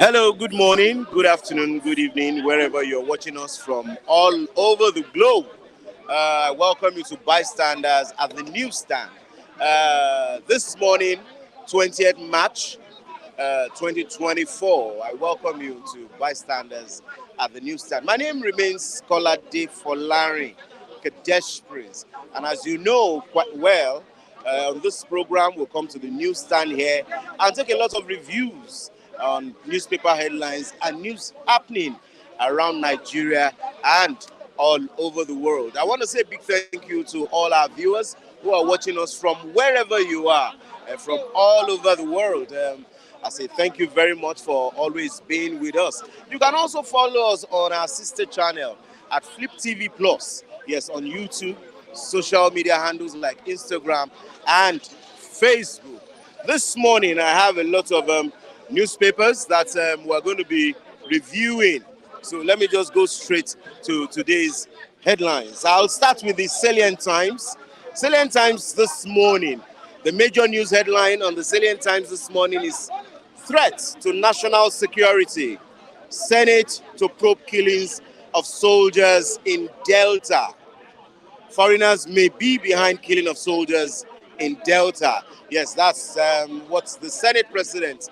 Hello, good morning, good afternoon, good evening, wherever you're watching us from all over the globe. I welcome you to Bystanders at the newsstand. This morning, 20th March 2024, I welcome you to Bystanders at the newsstand. My name remains Kolade Folari Kadesh Prince. And as you know quite well, on this program, we'll come to the newsstand here and take a lot of reviews on newspaper headlines and news happening around Nigeria and all over the world. I want to say a big thank you to all our viewers who are watching us from wherever you are, from all over the world. I say thank you very much for always being with us. You can also follow us on our sister channel at Flip TV Plus. Yes, on YouTube, social media handles like Instagram and Facebook. This morning, I have a lot of newspapers that we're going to be reviewing. So let me just go straight to today's headlines. I'll start with the Salient Times. Salient Times this morning. The major news headline on the Salient Times this morning is threat to national security. Senate to probe killings of soldiers in Delta. Foreigners may be behind killing of soldiers in Delta. Yes, that's what the Senate President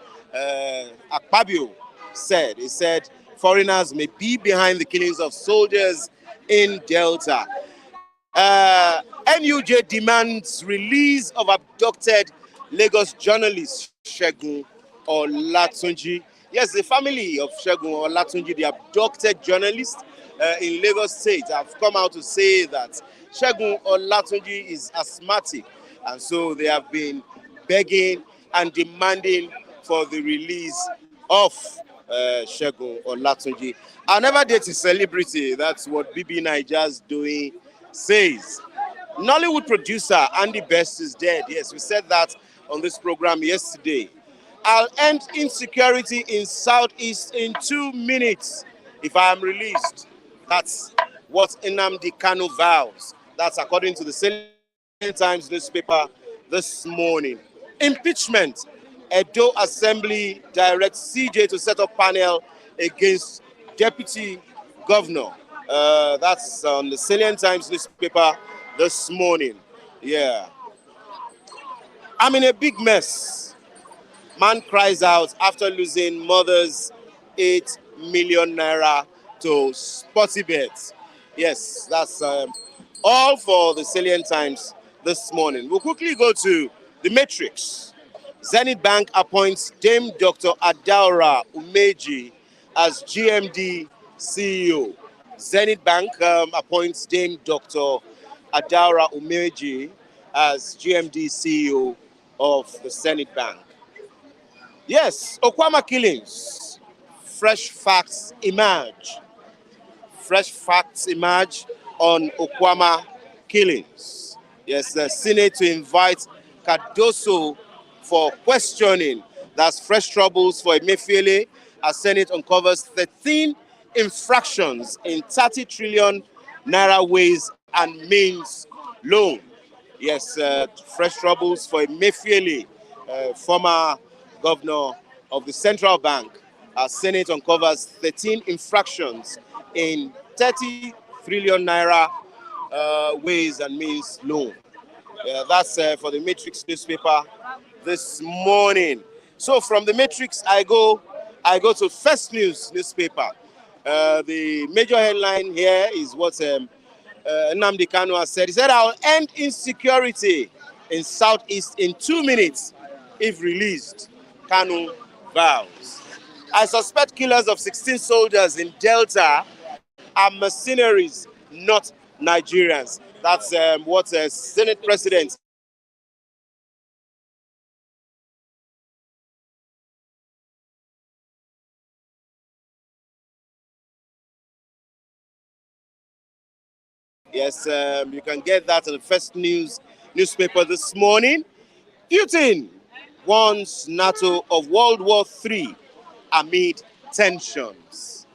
Akpabio said. He said foreigners may be behind the killings of soldiers in Delta. NUJ demands release of abducted Lagos journalist Segun Olatunji. Yes, the family of Segun Olatunji, the abducted journalist in Lagos State, have come out to say that Segun Olatunji is asthmatic, and so they have been begging and demanding for the release of Segun Olatunji. I'll never date a celebrity. That's what BB Niger's doing says. Nollywood producer Andy Best is dead. Yes, we said that on this program yesterday. I'll end insecurity in Southeast in 2 minutes if I am released. That's what Nnamdi Kanu vows. That's according to the Salient Times newspaper this morning. Impeachment. Edo Assembly directs CJ to set up panel against Deputy Governor. That's on the Salient Times newspaper this morning. Yeah. I'm in a big mess. Man cries out after losing mother's 8 million naira to Sportybet. Yes, that's all for the Salient Times this morning. We'll quickly go to the Matrix. Zenith Bank appoints Dame Dr. Adaora Umeji as GMD CEO. Zenith Bank appoints Dame Dr. Adaora Umeji as GMD CEO of the Zenith Bank. Yes, Okwama killings. Fresh facts emerge. Fresh facts emerge on Okwama killings. Yes, the Senate to invite Cardoso for questioning. That's fresh troubles for Emefiele Our Senate uncovers 13 infractions in 30 trillion naira ways and means loan. Yes, fresh troubles for Emefiele, former governor of the central bank. Our Senate uncovers 13 infractions in 30 trillion naira ways and means loan. That's for the Matrix newspaper this morning. So from the Matrix, I go to First News newspaper. The major headline here is what Nnamdi Kanu has said. He said, "I'll end insecurity in Southeast in 2 minutes if released." Kanu vows. "I suspect killers of 16 soldiers in Delta are mercenaries, not Nigerians." That's what Senate President Yes, you can get that in the First News newspaper this morning. Putin warns NATO of World War III amid tensions.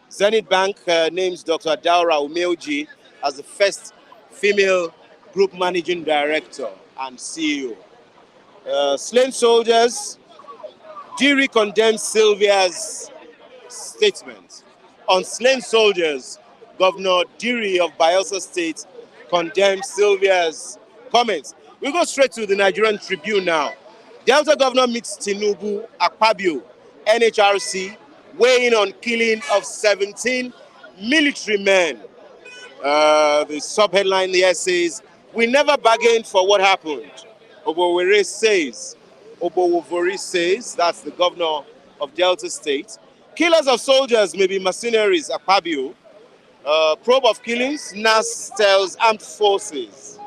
Zenith Bank names Dr. Daura Umeoji as the first female group managing director and CEO. Slain soldiers, Diri condemns Sylvia's statement. On slain soldiers, Governor Diri of Bayelsa State condemned Sylvia's comments. We go straight to the Nigerian Tribune now. Delta governor meets Tinubu, Akpabio, NHRC, weighing on killing of 17 military men. The sub-headline here says, "We never bargained for what happened." Obowori says, that's the governor of Delta State. "Killers of soldiers may be mercenaries," Akpabio. Probe of killings, NAS tells armed forces.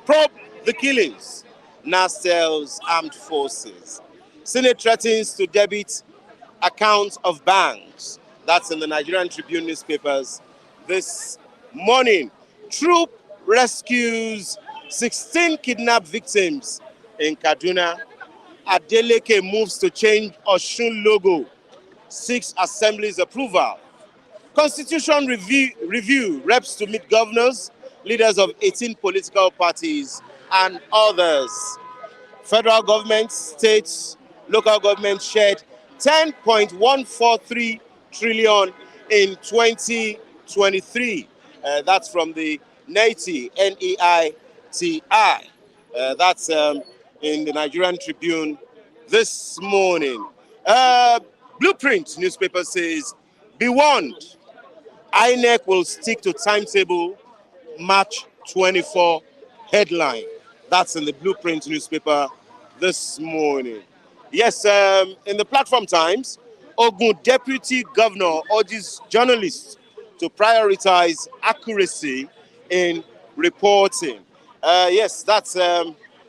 Probe the killings, NAS tells armed forces. Senate threatens to debit accounts of banks. That's in the Nigerian Tribune newspapers this morning. Troop rescues 16 kidnapped victims in Kaduna. Adeleke moves to change Osun logo. 6 assemblies approval. Constitution review reps to meet governors, leaders of 18 political parties, and others. Federal government, states, local government shared 10.143 trillion in 2023. That's from the NEITI, N-E-I-T-I. That's in the Nigerian Tribune this morning. Blueprint newspaper says, "Be warned, INEC will stick to timetable March 24 headline." That's in the Blueprint newspaper this morning. Yes, in the Platform Times, Ogun Deputy Governor urges journalists to prioritize accuracy in reporting. Yes, that's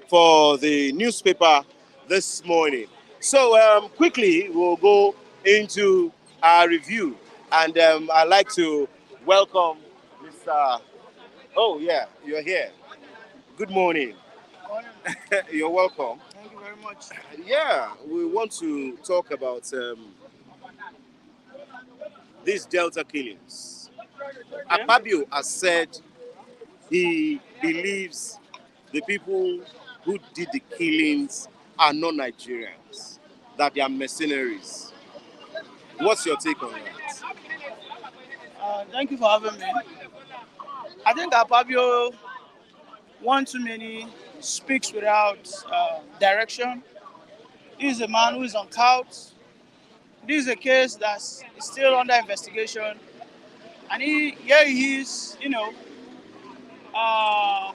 for the newspaper this morning. So quickly, we'll go into our review. And I'd like to welcome Mr. Oh, yeah, you're here. Good morning. Morning. You're welcome. Thank you very much. Yeah, we want to talk about these Delta killings. Okay. Akpabio has said he believes the people who did the killings are not Nigerians, that they are mercenaries. What's your take on that? Thank you for having me. I think Apabio, one too many, speaks without direction. He is a man who is on couch. This is a case that's still under investigation, and here he is, uh,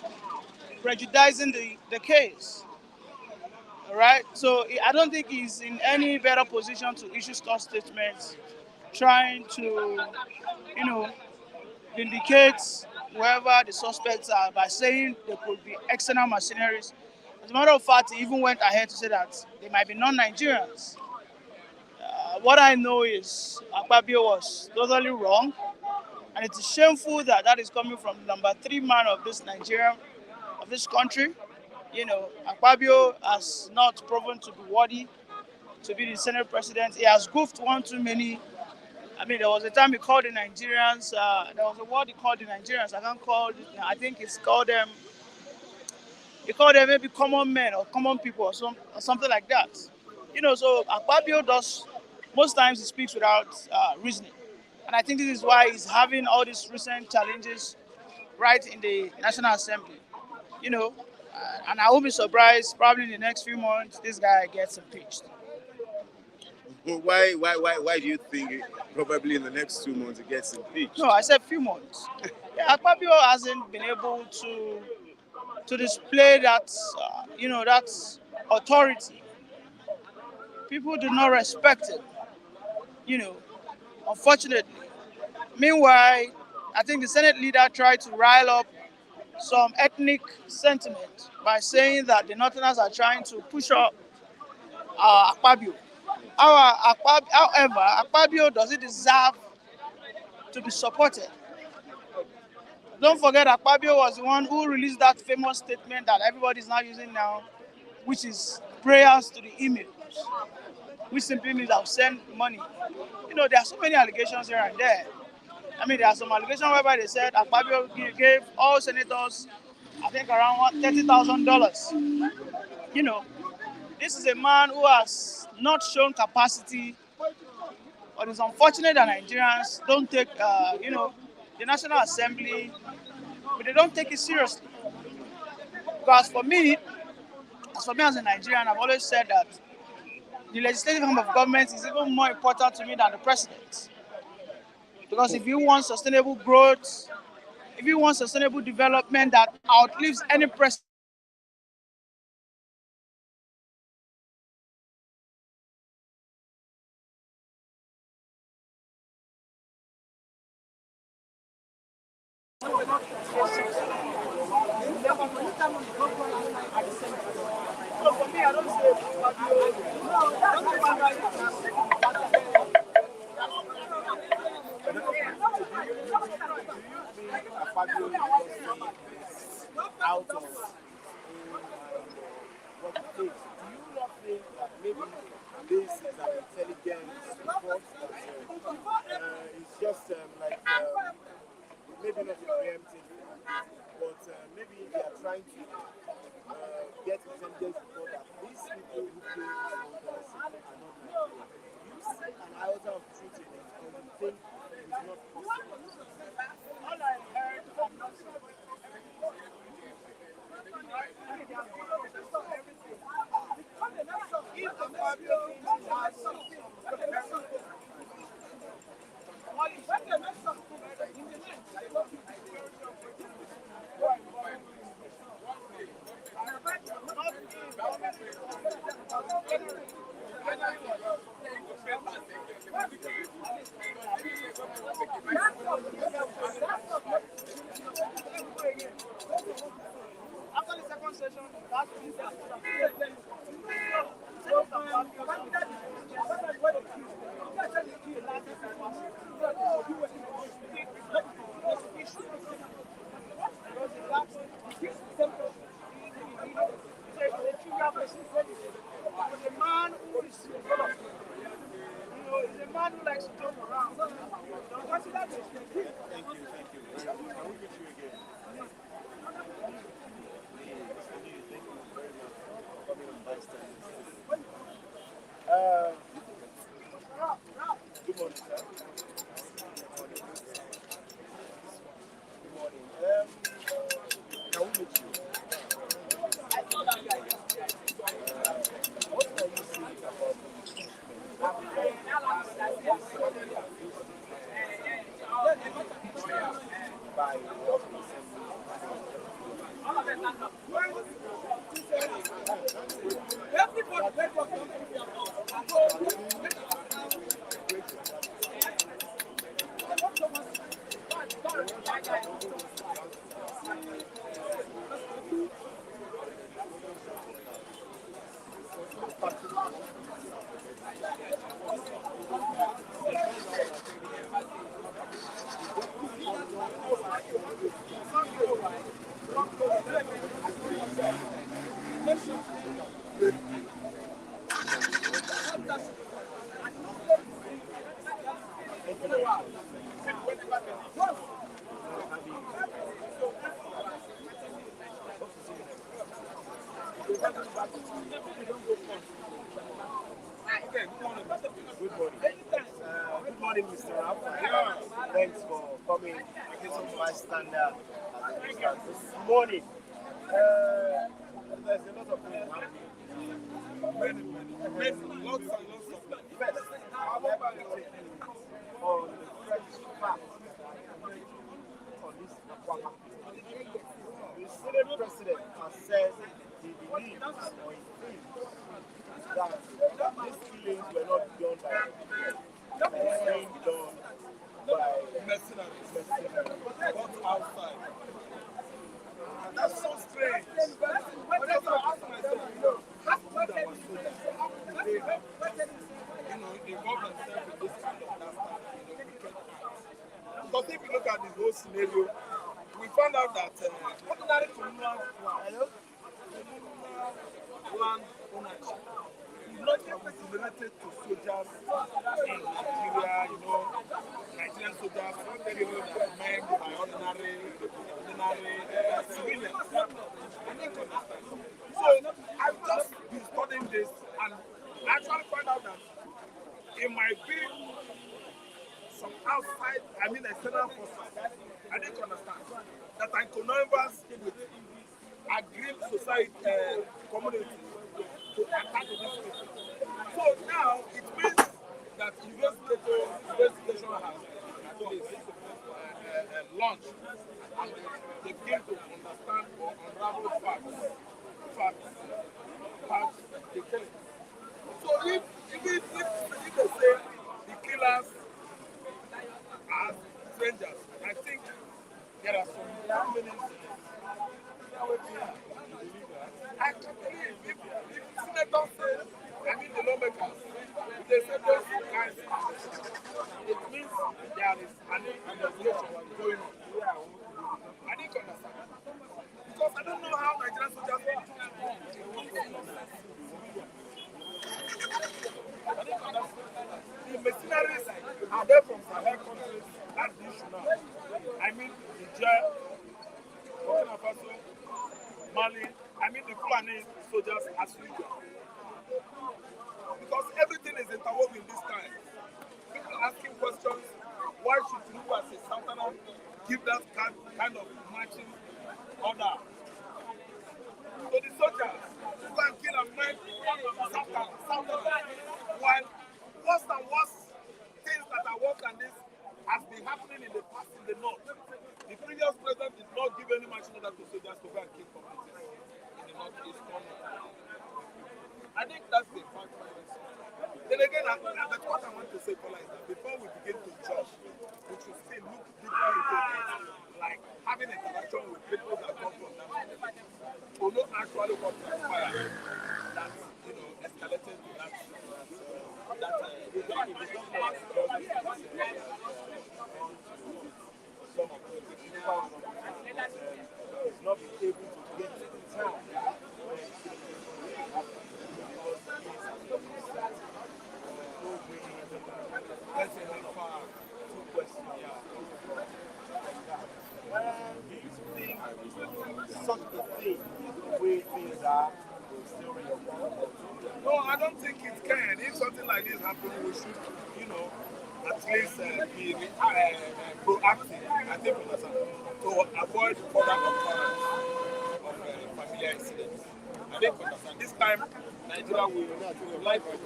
prejudicing the case. All right. So I don't think he's in any better position to issue such statements, trying to, you know, indicates whoever the suspects are by saying they could be external mercenaries. As a matter of fact, he even went ahead to say that they might be non-Nigerians. What I know is Akpabio was totally wrong, and it is shameful that that is coming from number 3 man of this Nigeria, of this country. Akpabio has not proven to be worthy to be the Senate president. He has goofed one too many. I mean, there was a time he called the Nigerians. There was a word he called the Nigerians. I can't call it. I think it's called them. He called them maybe common men or common people or something like that. So Akpabio does most times he speaks without reasoning, and I think this is why he's having all these recent challenges right in the National Assembly. And I won't be surprised. Probably in the next few months, this guy gets impeached. Why do you think probably in the next 2 months it gets impeached? No, I said few months. Yeah, Akpabio hasn't been able to display that authority. People do not respect it. You know, Unfortunately. Meanwhile, I think the Senate leader tried to rile up some ethnic sentiment by saying that the Northerners are trying to push up Akpabio. However, Akpabio doesn't deserve to be supported. Don't forget Akpabio was the one who released that famous statement that everybody is now using now, which is prayers to the emails, which simply means I'll send money. There are so many allegations here and there. I mean, there are some allegations whereby they said Akpabio gave all senators, I think, around $30,000. You know, this is a man who has not shown capacity, but it's unfortunate that Nigerians don't take, the National Assembly, but they don't take it seriously. Because for me as a Nigerian, I've always said that the legislative arm of government is even more important to me than the president. Because if you want sustainable growth, if you want sustainable development that outlives any president, Out of what it takes. Do you not think that maybe this is an intelligence report that it's just maybe not a preemptive, but maybe they are trying to get intelligence report that these people who pay these holders are not Nigerian. Do you see an iota of truth in it, or do you think it's not possible? all I heard from after the second session, that means that the man who is is a man who likes to jump around. Consider this. Thank you. Can we meet you again? Thank you very much for coming on Bystand. Good morning, sir. Good morning. Can we meet you? What are you saying about by what we Okay, good morning. Good morning. Good morning, Mr. Rafa. Thanks for coming to my standard this morning. There's a lot of things happening. Many, lots and lots of them. First, I want to take you on the French fact on this Aquama. The Senate president has said he believes or he thinks that these killings were not done by it's being done by mercenaries, not outside. That's so strange. Because I asked myself, how could our soldiers, how could they have just, involved themselves in this kind of disaster, Because if you look at the whole scenario, we found out that ordinary communal land ownership is not related to soldiers in Nigeria, Nigerian soldiers, not very well men by ordinary civilians. So I've just been studying this and actually found out that it might be some outside, external forces. I didn't understand that are connivance with aggrieved society, community to attack this people. So now it means that investigation has launched and they begin to understand or unravel facts, the killing. So if they say the killers are strangers, I think there are some meanings. I can believe if senators say, the lawmakers, if they say those guys, it means there is an investigation going on. I didn't understand. Because I don't know how Nigerian soldiers I didn't understand. The mercenaries are there from Sahel countries. That's the issue now. Niger, Burkina Faso, Mali, the Fulani soldiers as usual. Because everything is interwoven this time. People asking questions, why should you as a Southerner give that kind of marching order to the soldiers who can kill and find Southerner? While worse and worse things that are worse than this has been happening in the past in the north. The previous president did not give any marching order to soldiers to go and kill communities in the northeast corner. I think that's the fact. Then again, that's what I want to say, Paula, is that before we begin to judge, we should still look deeper into it, like having interaction with people that come from that community, who know actually what transpired that escalated to that. Some of the people is not able to get to the town. Let's say two questions. Do you think such a thing, the way things are, will still reoccur? No, I don't think it can. If something like this happens, we should, at least be proactive, I think, to avoid further occurrence of familiar incidents. I think, this time, Nigeria will like to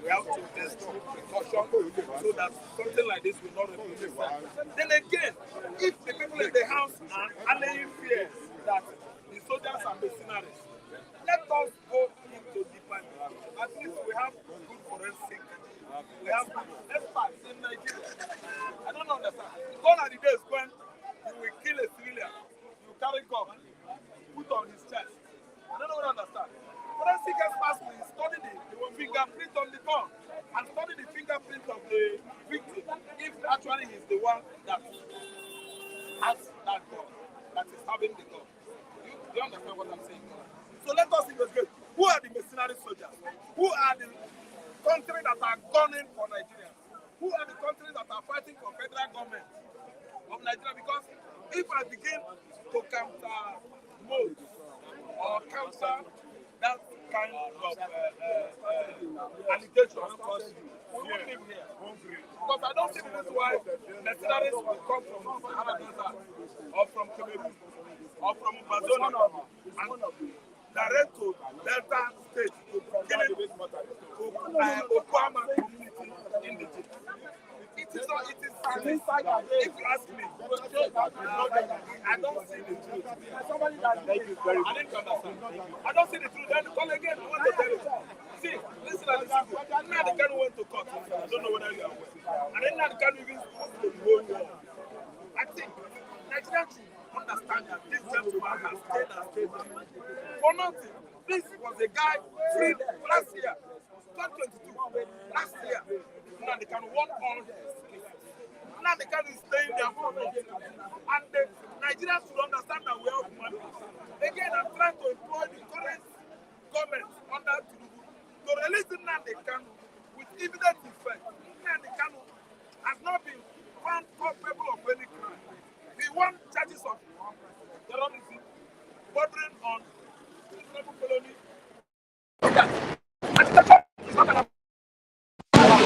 we have to test precaution so that something like this will not repeat itself. Then again, if the people in the house are allaying fears that the soldiers are mercenaries, let us go into deeper. At least we have good forensic. We have good experts in Nigeria. I don't understand. Gone are the days when you will kill a civilian, you carry gun, put on his chest. I don't understand. Forensic experts will study the fingerprint on the gun and study the fingerprint of the victim if actually he's the one that has that gun, that is having the gun. Do you understand what I'm saying? So let us investigate. Who are the mercenary soldiers? Who are the countries that are gunning for Nigeria? Who are the countries that are fighting for federal government of Nigeria? Because if I begin to counter mode or counter that kind of allegation, we won't live here. Because I don't see the reason why mercenaries will come from Madagascar or from Cameroon or from Amazonia and direct to Delta State to kill Okwama community in the city. It is not, if you ask me, I don't see the truth. Thank you very much. I didn't understand. I don't see the truth. Then call again. I want to tell you. See, listen and listen. Nnamdi Kanu went to court. I don't know whether you are aware. And then Nnamdi Kanu even spoke to the whole world. I think Nigerians should understand that this gentleman has stayed for nothing. This was a guy freed last year, 2022. Last year, Nnamdi Kanu won all this. Nnamdi Kanu is staying there for nothing. And the Nigerians should understand that we have money. Again, I'm trying to employ the current government under Tinubu to release Nnamdi Kanu with evident effect. Nnamdi Kanu has not been found culpable of any crime. He won charges of terrorism, bordering on Islamic colony.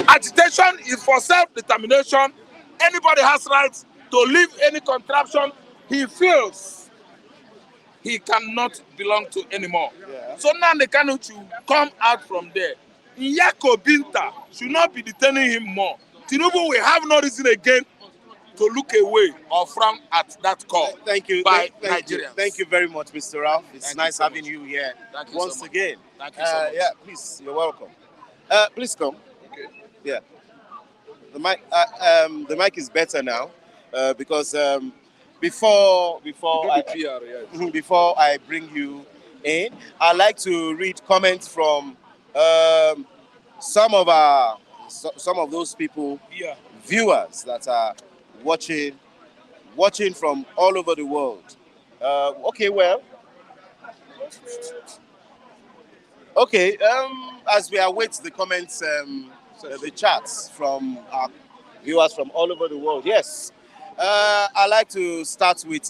Agitation is for self-determination. Anybody has rights to leave any contraption he feels he cannot belong to anymore. Yeah. So Nnamdi Kanu should come out from there. Nyako Binta should not be detaining him more. Tinubu will have no reason again to look away or frown at that call. Thank you. By Thank you. Nigerians. Thank you very much, Mr. Ralph. It's Thank nice you so having much. you here Thank you once so much. again. Thank you so much. Yeah, please, you're welcome. Please come. Okay. Yeah. The mic is better now because before before I bring you in, I'd like to read comments from some of those people, Yeah. viewers that are watching from all over the world. Okay, as we await the comments, the chats from our viewers from all over the world. Yes, I'd like to start with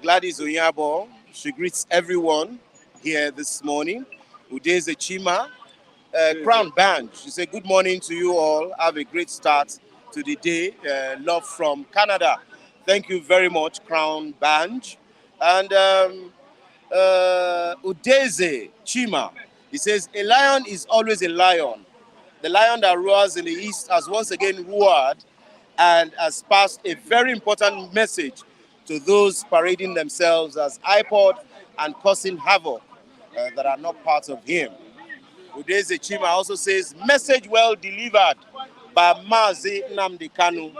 Gladys Onyabo. She greets everyone here this morning. Udeze Chima, Crown Band. She said, good morning to you all. Have a great start to the day. Love from Canada. Thank you very much, Crown Band. And Udeze Chima, he says, a lion is always a lion. The lion that roars in the east has once again roared and has passed a very important message to those parading themselves as iPod and causing havoc that are not part of him. Udeze Chima also says, message well delivered by Mazi Nnamdi Kanu.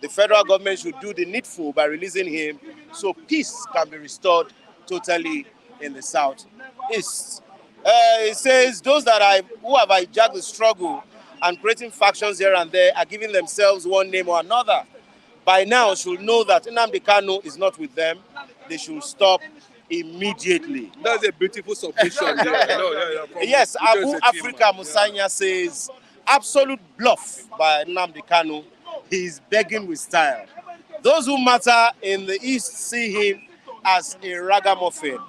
The federal government should do the needful by releasing him so peace can be restored totally in the southeast. It says those who have hijacked the struggle and creating factions here and there are giving themselves one name or another. By now should know that Nnamdi Kanu is not with them. They should stop immediately. That's a beautiful submission. Yes, Abu Africa Musanya says, absolute bluff by Nnamdi Kanu. He is begging with style. Those who matter in the East see him as a ragamuffin.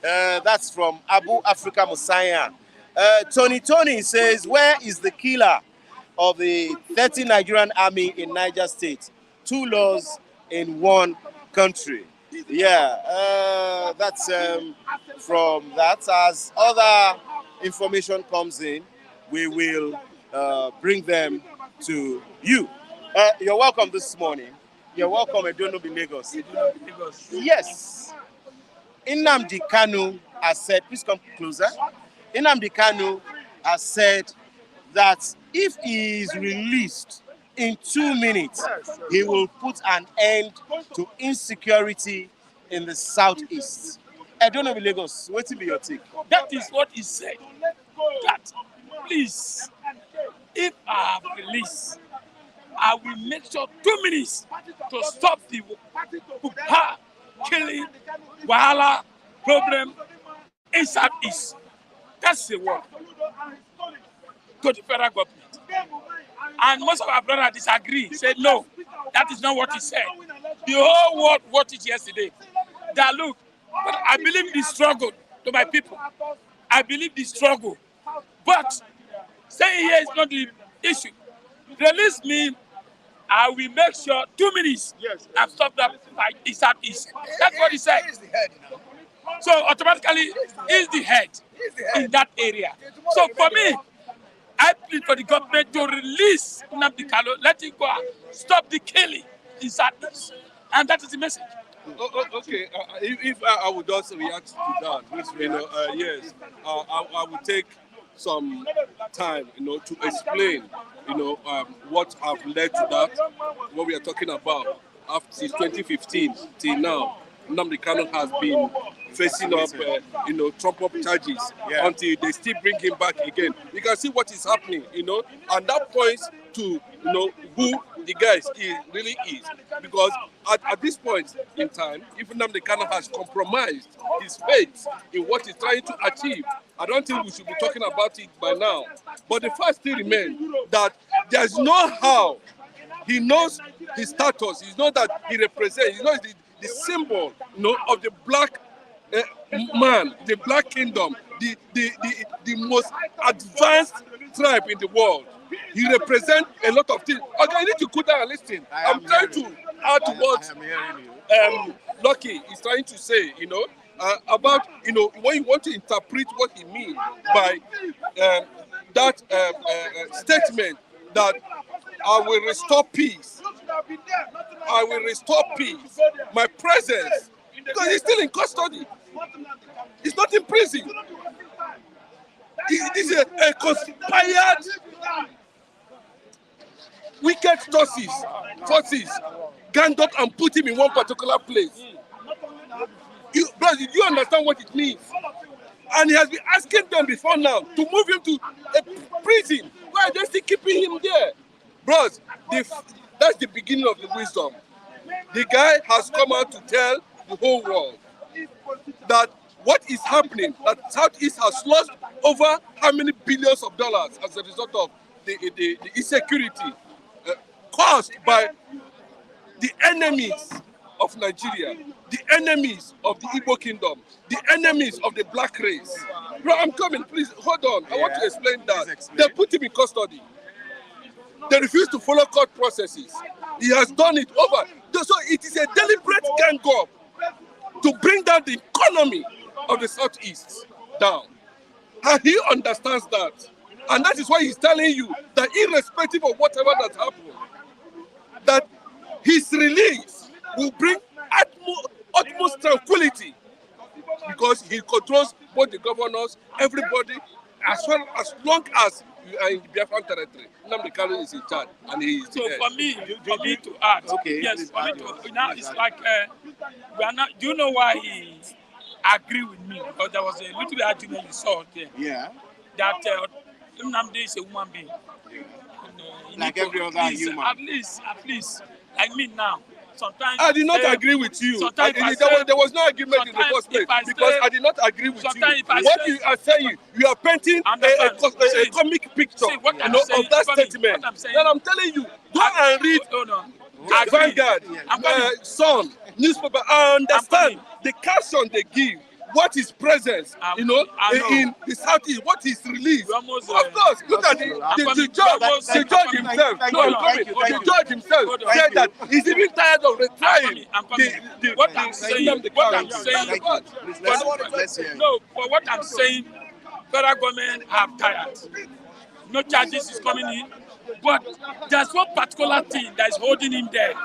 That's from Abu Africa Musanya. Tony says, where is the killer of the 30 Nigerian army in Niger State? 2 laws in 1 country. Yeah, that's from that. As other information comes in, we will bring them to you. You're welcome this morning. You're welcome, Edonobi Lagos. Yes. Nnamdi Kanu has said, please come closer. Nnamdi Kanu has said that if he is released in 2 minutes, he will put an end to insecurity in the southeast. Edonobi Lagos, what will be your take? That is what he said. That, please, if I have released, I will make sure 2 minutes to stop the killing, wahala, problem in Southeast. That's the word to the federal government. And most of our brothers disagree, say no, that is not what he said. The whole world watched it yesterday. That look, but I believe the struggle to my people. I believe the struggle. But staying here is not the issue. Release me, I will make sure 2 minutes I've stopped that fight in Southeast. That's what he said. So automatically, he's the head in that area. So for me, I plead for the government to release Nnamdi Kanu, let him go and stop the killing in Southeast. And that is the message. Okay, if I would also react to that, which, yes, I would take some time, to explain, what have led to that, what we are talking about. After since 2015 till now, Nnamdi Kanu has been facing up, trump-up charges until they still bring him back again. You can see what is happening, and that points to, who the guy really is. Because at this point in time, even Nnamdi Kanu has compromised his faith in what he's trying to achieve. I don't think we should be talking about it by now. But the fact still remains that there's no how he knows his status. He knows that he represents, he knows the symbol, of the black man, the black kingdom, the most advanced tribe in the world. He represents a lot of things. Okay, you need to put down and listen. I'm trying to add to what Lucky is trying to say, about, when you want to interpret what he means by that statement that I will restore peace. I will restore peace. My presence. Because he's still in custody. He's not in prison. It is a conspired wicked forces ganged up and put him in one particular place. Bro, you understand what it means? And he has been asking them before now to move him to a prison. Why are they still keeping him there? Bros, that's the beginning of the wisdom. The guy has come out to tell the whole world that what is happening, that Southeast has lost over how many billions of dollars as a result of the insecurity caused by the enemies of Nigeria, the enemies of the Igbo kingdom, the enemies of the black race. Bro, I'm coming, please, hold on. I want to explain that. They put him in custody. They refuse to follow court processes. He has done it over. So it is a deliberate gang up to bring down the economy of the Southeast down. And he understands that. And that is why he's telling you that irrespective of whatever that happened, that his release will bring utmost tranquility because he controls both the governors, everybody, as long as you are in the Biafran territory. Nnamdi Kanu is in charge, and he is so for me to add, yes, for me to, now it's like we are not. Do you know why he agreed with me? Because there was a little bit of argument you saw there. Yeah. That Nnamdi is a human being. Like every other human. At least, like me now. Sometimes I did not agree with you. There was no agreement in the first place because I did not agree with you. What you are saying, you are painting a comic picture of that statement. And I'm telling you, go and read Vanguard, Sun, newspaper. I understand the caption they give. What is presence, in the Southeast, what is released. Of course, look at the judge himself. The judge himself said that he's even tired of retrying what I'm saying, federal government have tired. No charges is coming in, but there's one particular thing that is holding him there.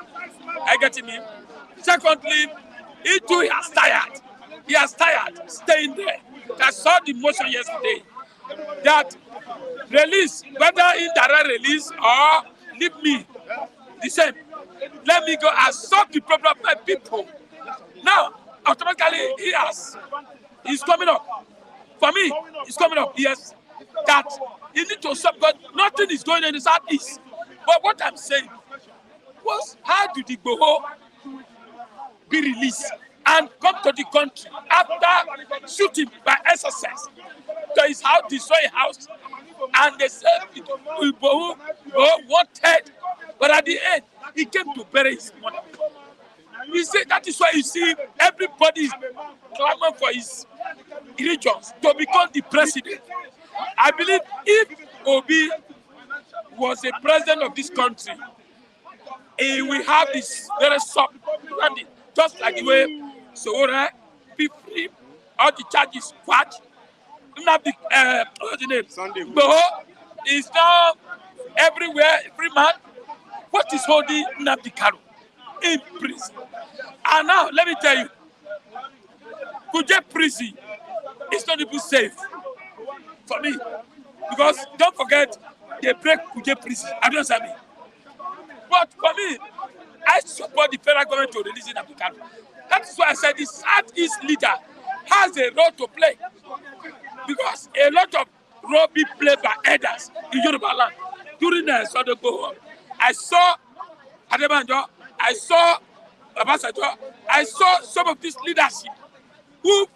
I get him. Secondly, he too has tired. He has tired staying there. I saw the motion yesterday that release, whether indirect release or leave me, the same. Let me go and solve the problem of my people. Now, automatically, he's coming up. For me, it's coming up. Yes, that he need to solve because nothing is going on in the Southeast. But what I'm saying was, how do the Igboho be released? and come to the country after shooting by SSS to his house, destroy his house, and they said Igboho wanted, but at the end he came to bury his mother. You see, that is why you see everybody is clamoring for his religions to become the president. I believe if Obi was a president of this country, he will have this very soft landing, just like the way Sowore, be free, all the charges quashed. Nnamdi, what's the name? Sunday. Igboho is now everywhere, every man. What is holding Nnamdi Kanu in prison? And now, let me tell you, Kuje prison is not even safe for me. Because don't forget, they break Kuje prison. I don't understand me. But for me, I support the federal government to release Nnamdi Kanu. That is why I said the Southeast leader has a role to play. Because a lot of role be played by elders in Yoruba land during the Sunday go. I saw Adebanjo, I saw Obasanjo, I saw some of this leadership who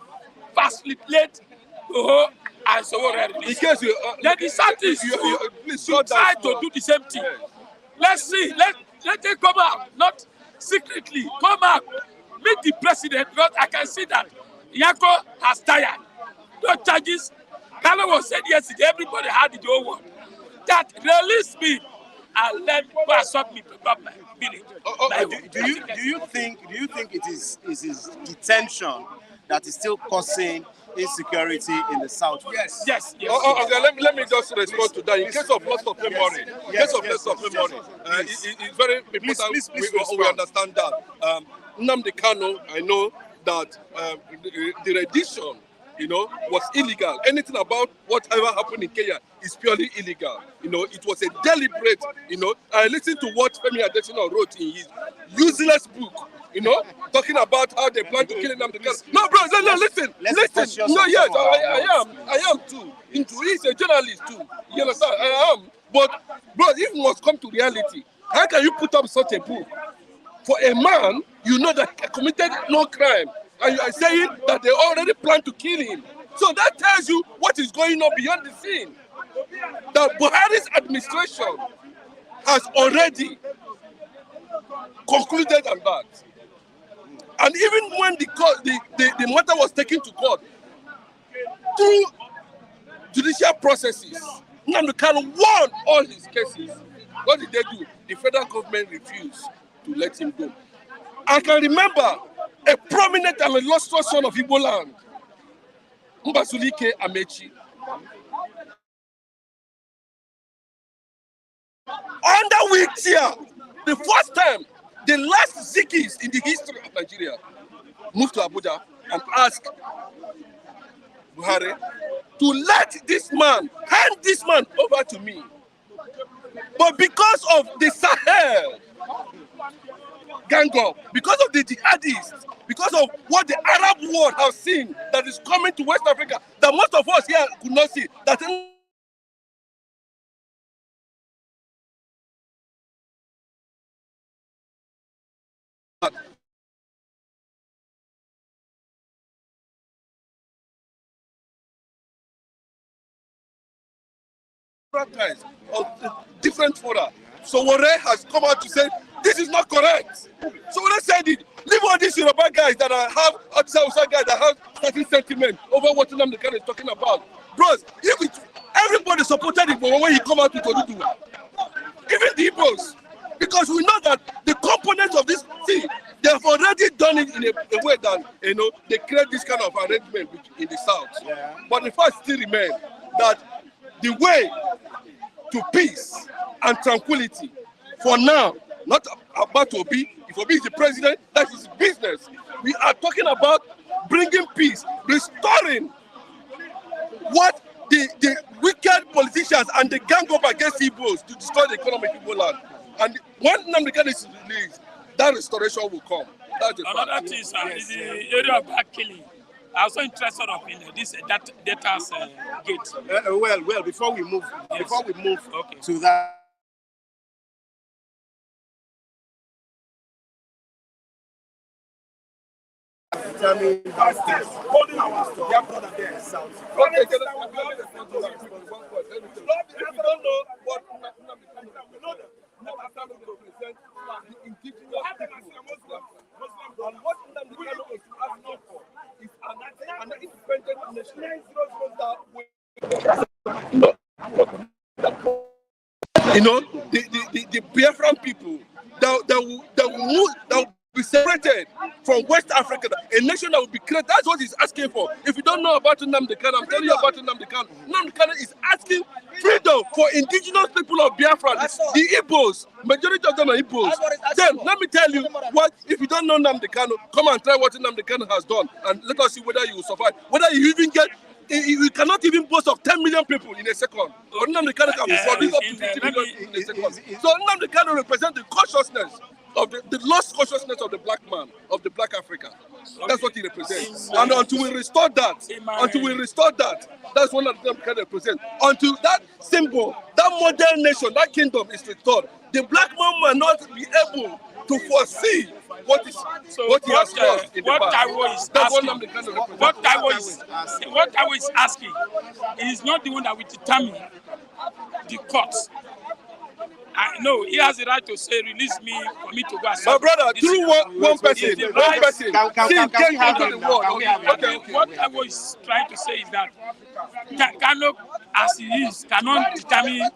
facilitate and Sowore. In case you, Then the Southeast should try to do the same thing. Let's see, let them come out, not secretly, come out, meet the president, because I can see that Yako has tired. No charges. Kanu was said yesterday, everybody had the whole world. That release me and let me go and sort me prepare my village. Do you think it is his detention that is still causing insecurity in the south? Yes. Okay, let me just respond to that. In case of loss of memory, it's very important we understand that. Nnamdi Kanu, I know that the rendition, was illegal. Anything about whatever happened in Kenya is purely illegal. It was a deliberate, I listened to what Femi Adesina wrote in his useless book, talking about how they plan to kill Nnamdi Kanu. No, bro, listen. No, yes, I am too. He's a journalist too. You understand? I am. But, bro, if we must come to reality, how can you put up such a book for a man that committed no crime? And you are saying that they already plan to kill him. So that tells you what is going on beyond the scene. That Buhari's administration has already concluded on that. And even when the matter was taken to court, through judicial processes, Nnamdi Kanu won all his cases. What did they do? The federal government refused to let him go. I can remember a prominent and illustrious son of Igbo land, Mbasulike Amechi. Under which year, the first time, the last Zikis in the history of Nigeria moved to Abuja and asked Buhari to let hand this man over to me. But because of the Sahel gang up, because of the jihadists, because of what the Arab world has seen that is coming to West Africa, that most of us here could not see, that on different fora. So Sowore has come out to say this is not correct. Sowore said it. Leave all these Yoruba guys that have outside guys that have certain sentiment over what Nnamdi Kanu is talking about. Bros, everybody supported him when he come out to Oduduwa. Even the Igbos. Because we know that the components of this thing, they have already done it in a way that they create this kind of arrangement in the south. Yeah. But the fact still remains that the way to peace and tranquility for now, not about Obi. If Obi is the president, that is business. We are talking about bringing peace, restoring what the wicked politicians and the gang up against Igbos to destroy the economy of Igbo land. And when Nnamdi Kanu is released, that restoration will come. That's the another fact. thing is in the area of black killing. I'm also interested in this data's gate. Well, before we move Okay. to that. determine how things holding our their brother there. sound. Okay, can I respond to that? If you don't know what Nnamdi Kanu, we know that after we represent the indigenous people, and what Nnamdi Kanu is asking for is an independent nation that will. You know, the Biafran people that will be separated from West Africa, a nation that will be created. That's what he's asking for. If you don't know about Nnamdi Kanu, I'm telling you about Nnamdi Kanu. Nnamdi Kanu is asking freedom for indigenous people of Biafra, the Igbos. Majority of them are Igbos. Then let me tell you what. If you don't know Nnamdi Kanu, come and try what Nnamdi Kanu has done, and let us see whether you will survive. Whether you even get. We cannot even boast of 10 million people in a second. But Nnamdi Kanu can produce up to 50 million in a second. So Nnamdi Kanu represents the consciousness of the lost consciousness of the black man, of the black Africa. That's what he represents. And until we restore that, that's what Nnamdi Kanu represents. Until that symbol, that modern nation, that kingdom is restored, the black man will not be able to foresee what he has lost in the past. What Taiwo is asking is not the one that will determine the court. I know he has the right to say, release me for me to go. My brother, through one person. Can we have him now? What Taiwo is trying to say is that Kanu, as he is, cannot determine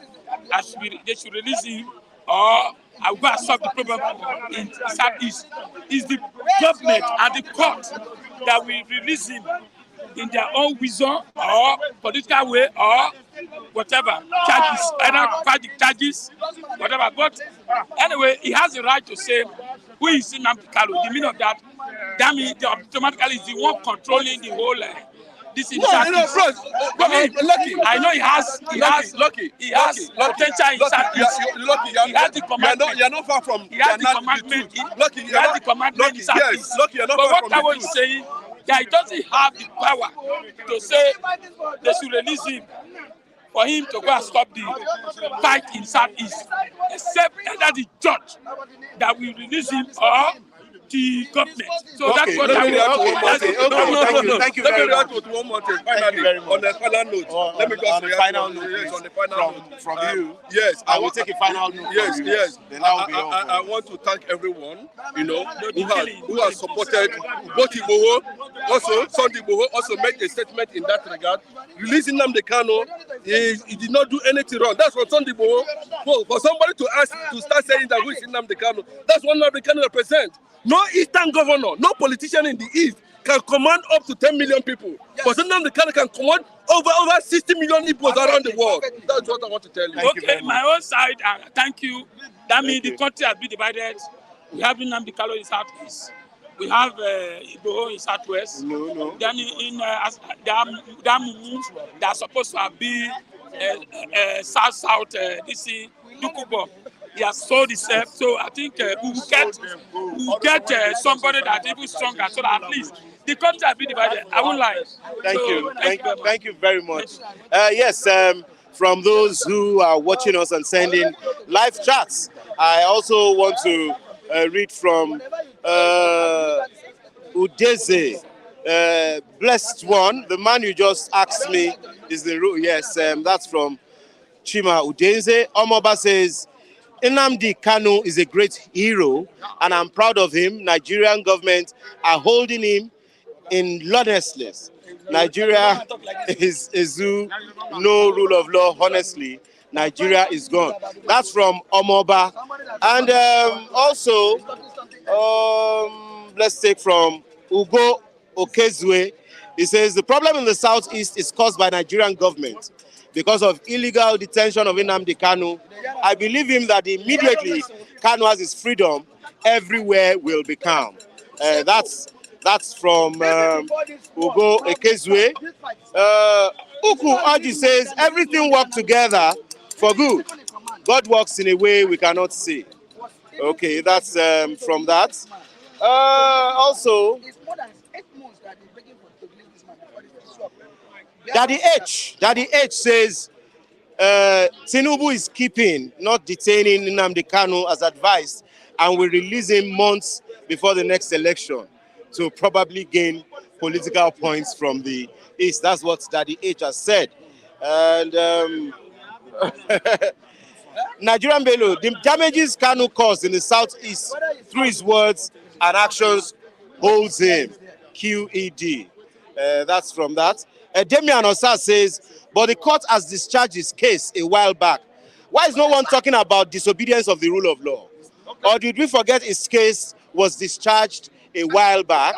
they should release him or I will go and solve the problem in Southeast. It's the government and the court that will release him in their own wisdom or political way or whatever charges, either tragic charges, whatever. But anyway, he has the right to say who is Nnamdi Kanu. The meaning of that means automatically is the one controlling the whole. This is Lucky. I know he has potential in Southeast. Lucky, he has the commandment. You're not far from. He has the commandment. Lucky, he has the commandment in Southeast. Yes, Lucky, you're not but far what from I was saying, that he doesn't have the power to say they should release him for him to go and stop the fight in Southeast, except either the judge that will release him or the government. So that's what Thank you very much. Let me react to one more thing. Finally, on the final note. Let me just react on the final note. From you. Yes, I will take a final note. Yes. Then that will be all. I want to thank everyone, who has supported both Igboho, also Sunday Igboho, also made a statement in that regard. Releasing Nnamdi Kanu, he did not do anything wrong. That's what Sunday Igboho. For somebody to start saying that who is Nnamdi Kanu, that's what Nnamdi Kanu represents. No Eastern governor, no politician in the East can command up to 10 million people. Yes. But Nnamdi Kanu can command over 60 million Igbos around the world. That's what I want to tell you. Okay, my own side, thank you. That means the country has been divided. We have Nnamdi Kanu in Southeast. We have Igboho in Southwest. No. Then in Damumu, they are supposed to have been South, DC, Dukubo. He has sold himself, so I think we will get somebody that is even stronger, so that at least the country has been divided. I won't lie. Thank you very much. Yes, from those who are watching us and sending live chats, I also want to read from Udeze, blessed one. The man you just asked me is the yes. That's from Chima Udeze. Omoba says, Nnamdi Kanu is a great hero, and I'm proud of him. Nigerian government are holding him in lawlessness. Nigeria is no rule of law. Honestly, Nigeria is gone. That's from Omoba. And also, let's take from Ugo Okezue. He says, the problem in the southeast is caused by Nigerian government. Because of illegal detention of Nnamdi Kanu, I believe him that immediately Kanu has his freedom, everywhere will be calm. That's from Ugo Ekezue. Uku Aji says, everything works together for good. God works in a way we cannot see. Okay, that's from that. Also, Daddy H says, Tinubu is keeping, not detaining Nnamdi Kanu as advised, and will release him months before the next election. to probably gain political points from the East. That's what Daddy H has said. And Nigerian Bello, the damages Kanu caused in the southeast through his words and actions holds him. QED. That's from that. Damian Osa says, but the court has discharged his case a while back. Why is no one talking about disobedience of the rule of law? Or did we forget his case was discharged a while back?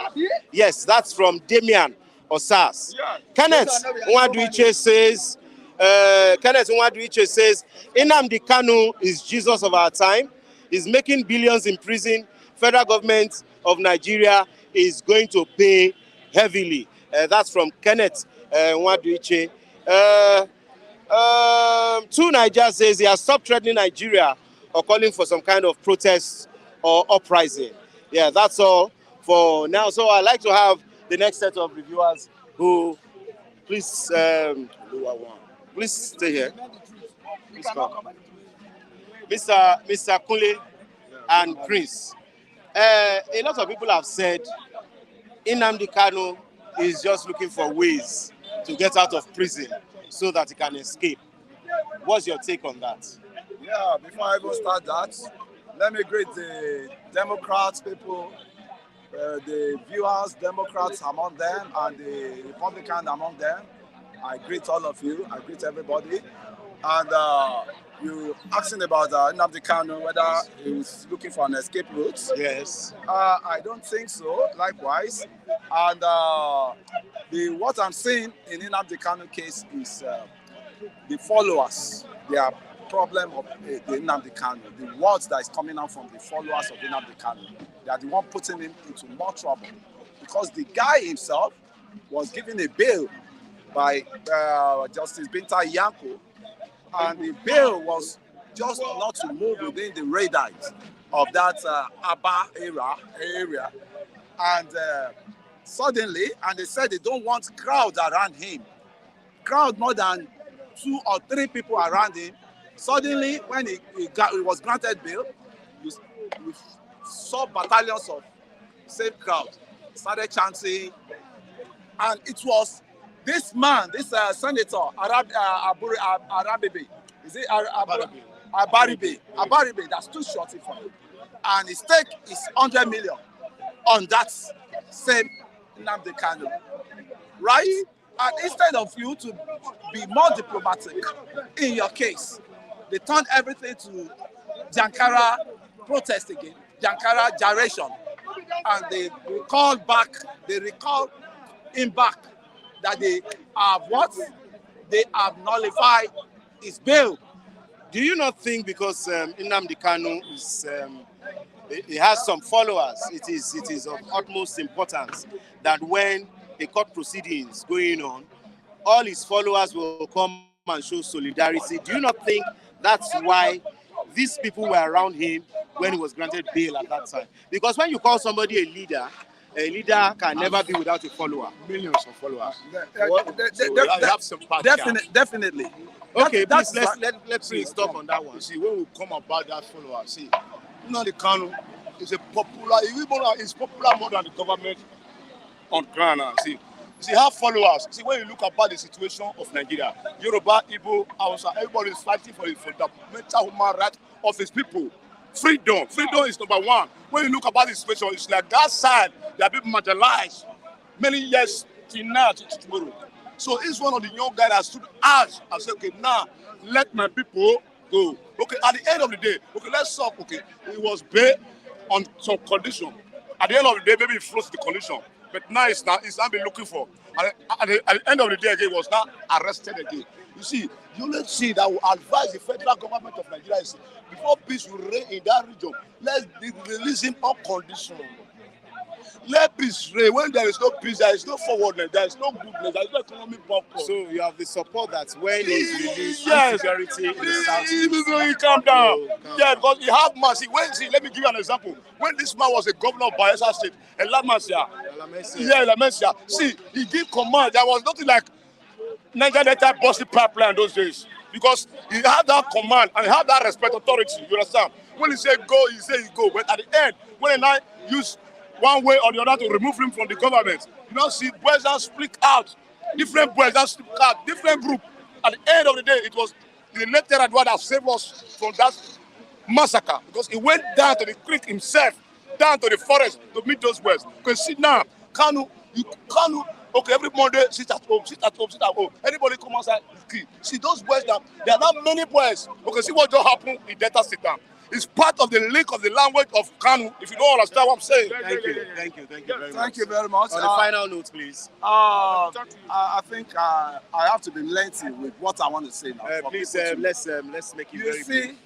Yes, that's from Damian Osas. Kenneth Nwadwiche says, Nnamdi Kanu is Jesus of our time. He's making billions in prison. Federal government of Nigeria is going to pay heavily. That's from Kenneth Nwadwiche. Two Niger says he has stopped threatening Nigeria or calling for some kind of protest or uprising. Yeah, that's all for now. So I'd like to have the next set of reviewers who, please, please stay here. Please come. Mr. Kunle and Prince. A lot of people have said Nnamdi Kanu is just looking for ways to get out of prison so that he can escape. What's your take on that? Yeah, before I even start that, let me greet the Democrats people, the viewers, Democrats among them, and the Republicans among them. I greet all of you. I greet everybody. And you asking about Nnamdi Kanu, whether he's looking for an escape route. Yes. I don't think so, likewise. And what I'm seeing in Nnamdi Kanu case is the followers, their problem of the Nnamdi Kanu, the words that is coming out from the followers of Nnamdi Kanu, they are the one putting him into more trouble. Because the guy himself was given a bail by Justice Binta Yanko, and the bail was just not to move within the radars of that Abba area. And suddenly, and they said they don't want crowds around him. Crowd more than 2 or 3 people around him. Suddenly, when he was granted bail, we saw battalions of same crowd started chanting, and it was this man, this senator, Arabibi, is it Abaribe, that's too short for him, and his stake is 100 million on that same Nnamdi Kanu, right? And instead of you to be more diplomatic in your case, they turned everything to Jankara protest again, Jankara gyration, and they recall him back that they have what? They have nullified his bail. Do you not think because Nnamdi Kanu is, he has some followers, it is of utmost importance that when a court proceedings going on, all his followers will come and show solidarity? Do you not think that's why these people were around him when he was granted bail at that time? Because when you call somebody a leader can never be without a follower. Millions of followers. Definitely. Okay, please let's stop on that one. You see, when we come about that follower, see, Nnamdi Kanu is is popular more than the government on ground. See, have followers. See, when you look about the situation of Nigeria, Yoruba, Igbo, Hausa, everybody is fighting for the fundamental human right of his people. Freedom is number one. When you look about the situation, it's like that side, they are being marginalized many years till now, till tomorrow. So it's one of the young guys that stood as and said, okay, now let my people go. Okay, at the end of the day, okay, let's talk. Okay, it was bail on some condition. At the end of the day, maybe it floats the condition. But now it's not been looking for. And at the end of the day, again, was not arrested again. You see, you let's see that will advise the federal government of Nigeria is before peace will reign in that region, let's release him on condition. Let peace reign. When there is no peace, there is no forwardness, there is no goodness, there is no economic bumper. So you have the support that when he's released, yes, insecurity in the south. He calm down. Yeah, because he have mercy. Let me give you an example. When this man was a governor of Bayelsa State, Elamesia. See, he gave command. There was nothing like Niger Delta busting pipeline those days. Because he had that command and he had that respect authority. You understand? When he said go, he said he go. But at the end, when I use one way or the other to remove him from the government. You know, see, boys that speak out, different boys that speak out, different group. At the end of the day, it was the late Adwa that saved us from that massacre, because he went down to the creek himself, down to the forest to meet those boys. Because see now, Kanu, okay, every Monday, sit at home, sit at home, sit at home. Anybody come outside, is key. See those boys now, there are not many boys. Okay, see what just happened in Delta State now. It's part of the link of the language of Kanu, if you don't understand what I'm saying. Thank you very much. Thank you very much. On the final note, please. I think I have to be lengthy with what I want to say now. Please, let's make it You very see, brief.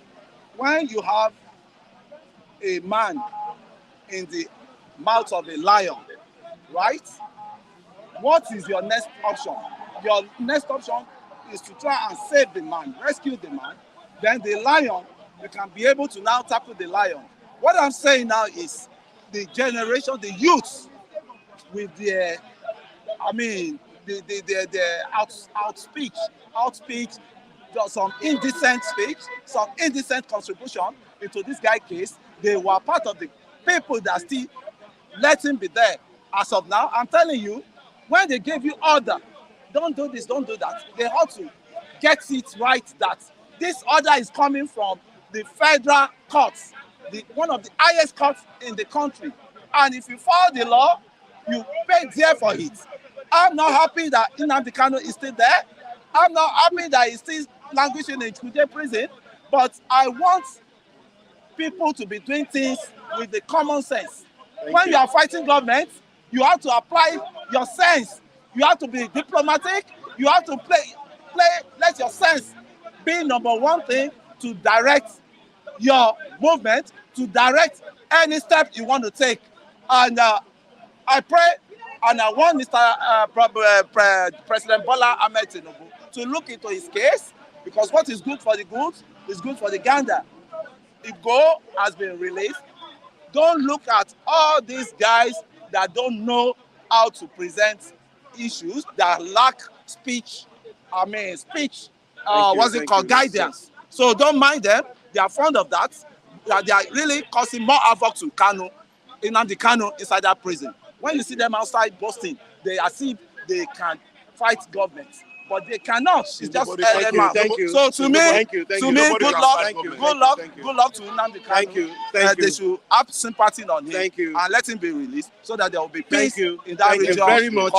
when you have a man in the mouth of a lion, right? What is your next option? Your next option is to try and save the man, rescue the man. Then the lion, you can be able to now tackle the lion. What I'm saying now is the generation, the youth, with their, the outspeech, some indecent speech, some indecent contribution into this guy's case. They were part of the people that still let him be there. As of now, I'm telling you, when they gave you order, don't do this, don't do that, they ought to get it right that this order is coming from the federal courts, one of the highest courts in the country. And if you follow the law, you pay dear for it. I'm not happy that Nnamdi Kanu is still there. I'm not happy that he's still languishing in Kuje prison. But I want people to be doing things with the common sense. When you are fighting government, you have to apply your sense. You have to be diplomatic. You have to let your sense be number one thing to direct your movement, to direct any step you want to take. And I pray and I want President Bola Ahmed Tinubu to look into his case, because what is good for the goose is good for the gander. If Go has been released, don't look at all these guys that don't know how to present issues, that lack speech, guidance. So don't mind them. They are fond of that. They are really causing more havoc to Nnamdi Kanu inside that prison. When you see them outside boasting, they as if they can fight government, but they cannot. It's just Thank you. So to me, good luck to Nnamdi Kanu. Thank you. They should have sympathy on him. Thank you. And let him be released so that there will be peace in that Thank region. you very much.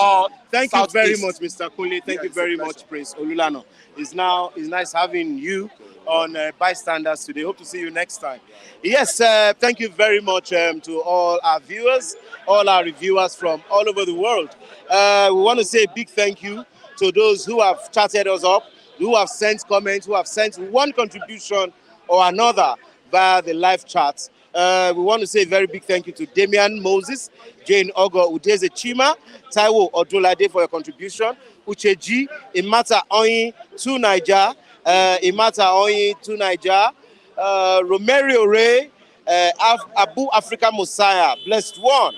Thank you very much, Mr. Kunle. Thank you Yes, very it's a much, Prince Olulano. It's nice having you on Bystanders today. Hope to see you next time. Yes, thank you very much to all our viewers, all our reviewers from all over the world. We want to say a big thank you to those who have chatted us up, who have sent comments, who have sent one contribution or another via the live chat. We want to say a very big thank you to Damian Moses, Jane Ogo, Udeze Chima, Taiwo Odulade for your contribution, Ucheji, Imata Oyin to Niger, Imata Oyin to Niger, Romerio Ray, Abu Africa Messiah, blessed one.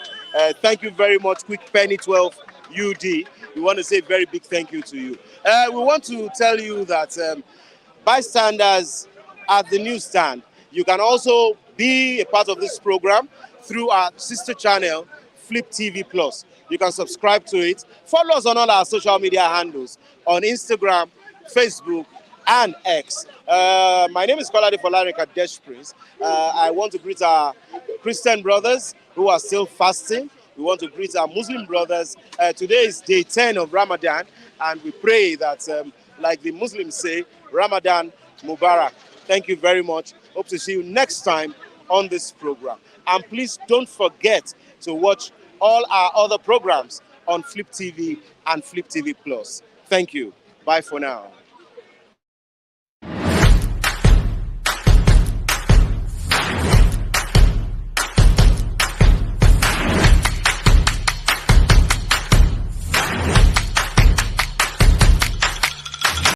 Thank you very much, Quick Penny 12 UD. We want to say a very big thank you to you. We want to tell you that bystanders at the newsstand, you can also be a part of this program through our sister channel, Flip TV Plus. You can subscribe to it. Follow us on all our social media handles on Instagram, Facebook, and X. My name is Kolade Folarika Desh Prince. I want to greet our Christian brothers who are still fasting. We want to greet our Muslim brothers. Today is day 10 of Ramadan, and we pray that, like the Muslims say, Ramadan Mubarak. Thank you very much. Hope to see you next time on this program. And please don't forget to watch all our other programs on Flip TV and Flip TV Plus. Thank you. Bye for now.